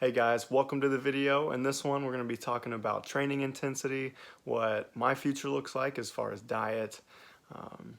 Hey guys, welcome to the video. In this one, we're going to be talking about training intensity, what my future looks like as far as diet, um,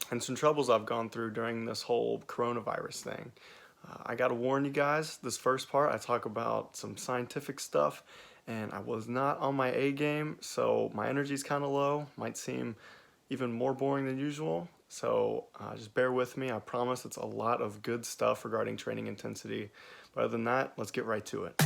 and some troubles I've gone through during this whole coronavirus thing. I got to warn you guys, this first part, I talk about some scientific stuff, and I was not on my A game, so my energy's kind of low, might seem even more boring than usual. So just bear with me. I promise it's a lot of good stuff regarding training intensity. But other than that, let's get right to it.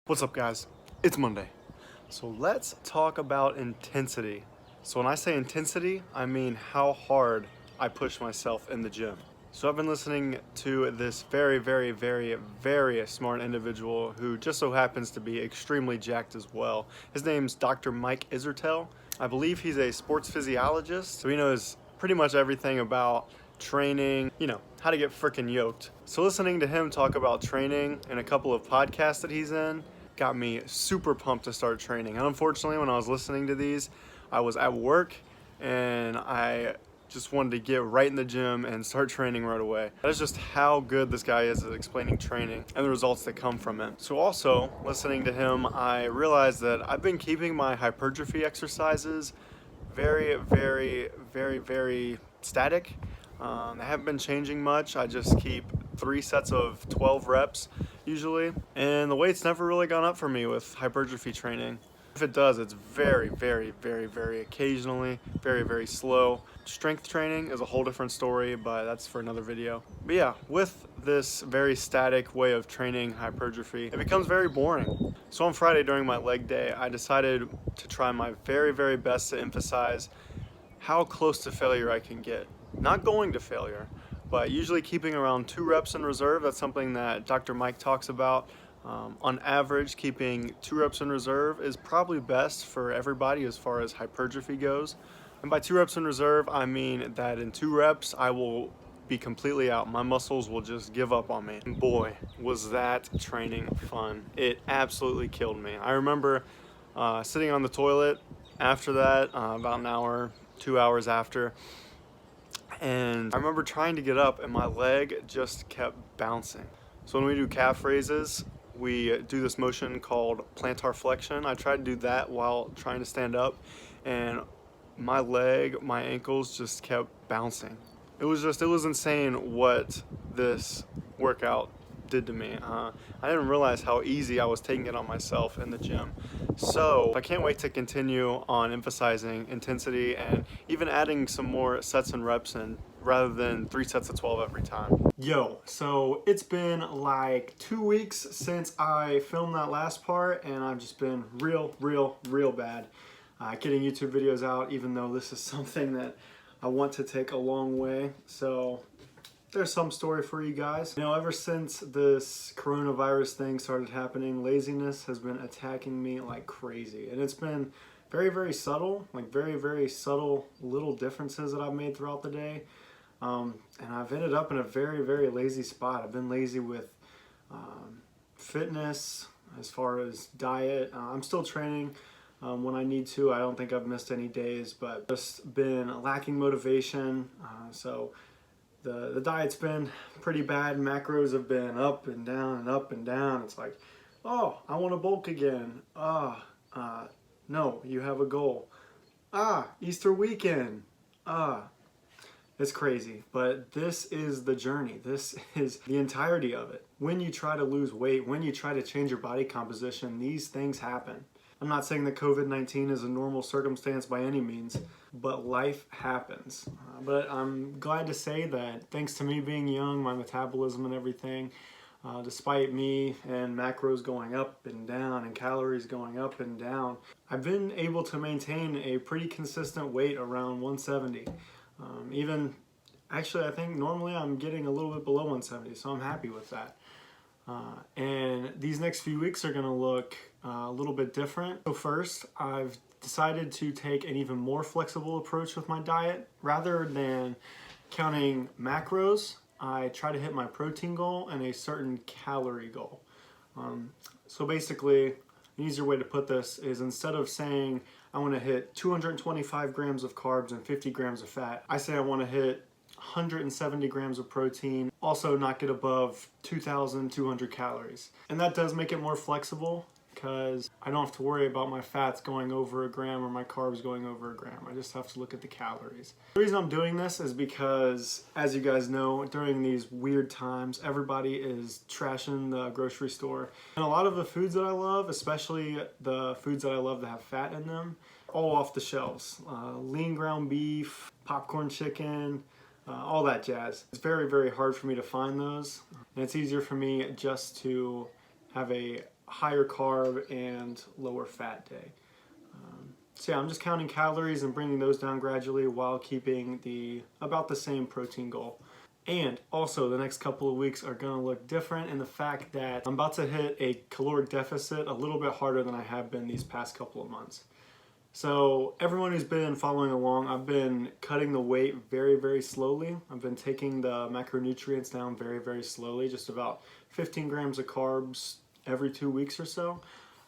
What's up guys? It's Monday. So let's talk about intensity. So when I say intensity, I mean how hard I push myself in the gym. So I've been listening to this very smart individual who just so happens to be extremely jacked as well. His name's Dr. Mike Isertel. I believe he's a sports physiologist, so he knows pretty much everything about training, how to get freaking yoked. So listening to him talk about training in a couple of podcasts that he's in got me super pumped to start training. And unfortunately, when I was listening to these, I was at work and I just wanted to get right in the gym and start training right away. That's just how good this guy is at explaining training and the results that come from it. So also, listening to him, I realized that I've been keeping my hypertrophy exercises very static. I haven't been changing much. I just keep 3 sets of 12 reps usually, and the weight's never really gone up for me with hypertrophy training. If it does, it's very occasionally, very slow. Strength training is a whole different story, but that's for another video. But yeah, with this very static way of training hypertrophy, it becomes very boring. So on Friday during my leg day, I decided to try my very best to emphasize how close to failure I can get. Not going to failure, but usually keeping around 2 reps in reserve. That's something that Dr. Mike talks about. On average, keeping 2 reps in reserve is probably best for everybody as far as hypertrophy goes. And by 2 reps in reserve, I mean that in 2 reps, I will be completely out. My muscles will just give up on me. And boy, was that training fun. It absolutely killed me. I remember sitting on the toilet after that, about an hour, 2 hours after, and I remember trying to get up and my leg just kept bouncing. So when we do calf raises, we do this motion called plantar flexion. I tried to do that while trying to stand up, and my leg, my ankles just kept bouncing. It was insane what this workout did to me. I didn't realize how easy I was taking it on myself in the gym. So I can't wait to continue on emphasizing intensity and even adding some more sets and reps in rather than 3 sets of 12 every time. Yo, so it's been like 2 weeks since I filmed that last part, and I've just been real bad getting YouTube videos out, even though this is something that I want to take a long way. So there's some story for you guys. Ever since this coronavirus thing started happening, laziness has been attacking me like crazy. And it's been very subtle, like very subtle little differences that I've made throughout the day. And I've ended up in a very lazy spot. I've been lazy with fitness, as far as diet. I'm still training when I need to. I don't think I've missed any days, but just been lacking motivation. So the diet's been pretty bad. Macros have been up and down and up and down. It's like, oh, I want to bulk again. No, you have a goal. Easter weekend. It's crazy, but this is the journey. This is the entirety of it. When you try to lose weight, when you try to change your body composition, these things happen. I'm not saying that COVID-19 is a normal circumstance by any means, but life happens. But I'm glad to say that thanks to me being young, my metabolism and everything, despite me and macros going up and down and calories going up and down, I've been able to maintain a pretty consistent weight around 170. Actually, I think normally I'm getting a little bit below 170, so I'm happy with that. And these next few weeks are gonna look a little bit different. So first, I've decided to take an even more flexible approach with my diet. Rather than counting macros, I try to hit my protein goal and a certain calorie goal. So basically, an easier way to put this is instead of saying I want to hit 225 grams of carbs and 50 grams of fat, I say I want to hit 170 grams of protein, also not get above 2,200 calories. And that does make it more flexible because I don't have to worry about my fats going over a gram or my carbs going over a gram. I just have to look at the calories. The reason I'm doing this is because, as you guys know, during these weird times, everybody is trashing the grocery store. And a lot of the foods that I love, especially the foods that I love that have fat in them, all off the shelves. Lean ground beef, popcorn chicken, all that jazz. It's very, very hard for me to find those. And it's easier for me just to have a higher carb and lower fat day. So yeah, I'm just counting calories and bringing those down gradually while keeping about the same protein goal. And also the next couple of weeks are gonna look different in the fact that I'm about to hit a caloric deficit a little bit harder than I have been these past couple of months. So everyone who's been following along, I've been cutting the weight very, very slowly. I've been taking the macronutrients down very, very slowly, just about 15 grams of carbs every 2 weeks or so.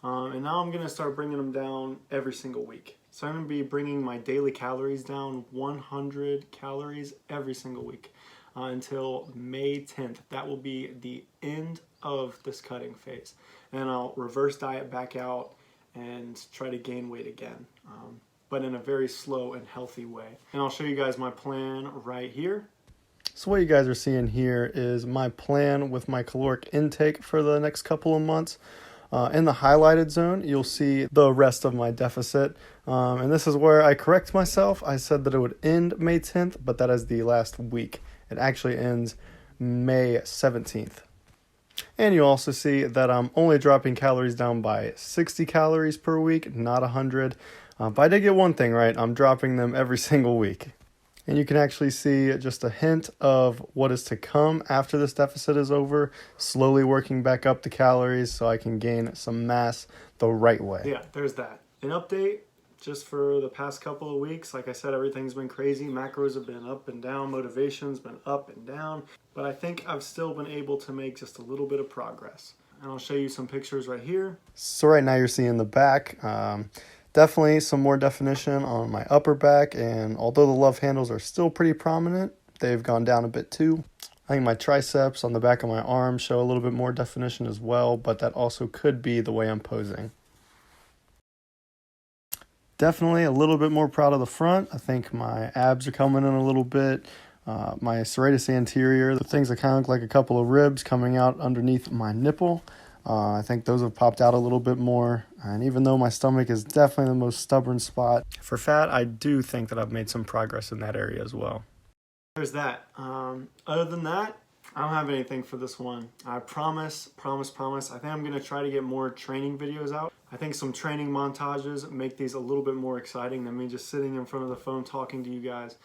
And now I'm gonna start bringing them down every single week. So I'm gonna be bringing my daily calories down 100 calories every single week until May 10th. That will be the end of this cutting phase. And I'll reverse diet back out and try to gain weight again, but in a very slow and healthy way. And I'll show you guys my plan right here. So what you guys are seeing here is my plan with my caloric intake for the next couple of months. In the highlighted zone, you'll see the rest of my deficit. And this is where I correct myself. I said that it would end May 10th, but that is the last week. It actually ends May 17th. And you also see that I'm only dropping calories down by 60 calories per week, not 100. But I did get one thing right. I'm dropping them every single week. And you can actually see just a hint of what is to come after this deficit is over, slowly working back up the calories so I can gain some mass the right way. Yeah, there's that. An update just for the past couple of weeks. Like I said, everything's been crazy. Macros have been up and down. Motivation's been up and down. But I think I've still been able to make just a little bit of progress. And I'll show you some pictures right here. So right now you're seeing the back. Definitely some more definition on my upper back, and although the love handles are still pretty prominent, they've gone down a bit too. I think my triceps on the back of my arm show a little bit more definition as well, but that also could be the way I'm posing. Definitely a little bit more proud of the front. I think my abs are coming in a little bit. My serratus anterior, the things that kind of look like a couple of ribs coming out underneath my nipple. I think those have popped out a little bit more. And even though my stomach is definitely the most stubborn spot for fat, I do think that I've made some progress in that area as well. There's that. Other than that, I don't have anything for this one. I promise. I think I'm going to try to get more training videos out. I think some training montages make these a little bit more exciting than me just sitting in front of the phone talking to you guys.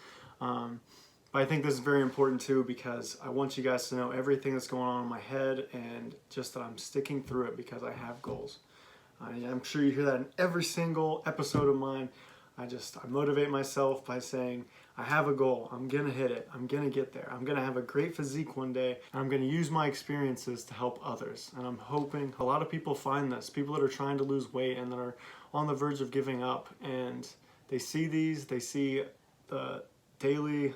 But I think this is very important too because I want you guys to know everything that's going on in my head and just that I'm sticking through it because I have goals. I'm sure you hear that in every single episode of mine. I motivate myself by saying, I have a goal. I'm going to hit it. I'm going to get there. I'm going to have a great physique one day. And I'm going to use my experiences to help others. And I'm hoping a lot of people find this. People that are trying to lose weight and that are on the verge of giving up. And they see these. They see the daily,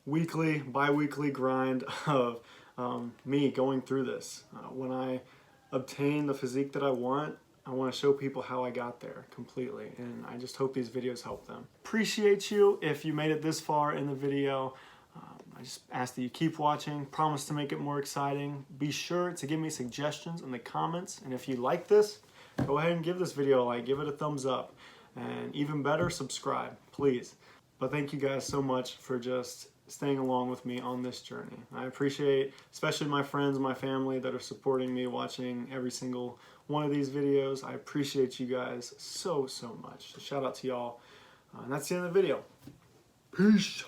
weekly, bi-weekly grind of me going through this. When I obtain the physique that I want to show people how I got there completely, and I just hope these videos help them. Appreciate you if you made it this far in the video. I just ask that you keep watching, promise to make it more exciting. Be sure to give me suggestions in the comments, and if you like this, go ahead and give this video a like, give it a thumbs up, and even better, subscribe, please. But thank you guys so much for just staying along with me on this journey. I appreciate especially my friends, my family that are supporting me, watching every single one of these videos. I appreciate you guys so much. So shout out to y'all. And that's the end of the video. Peace.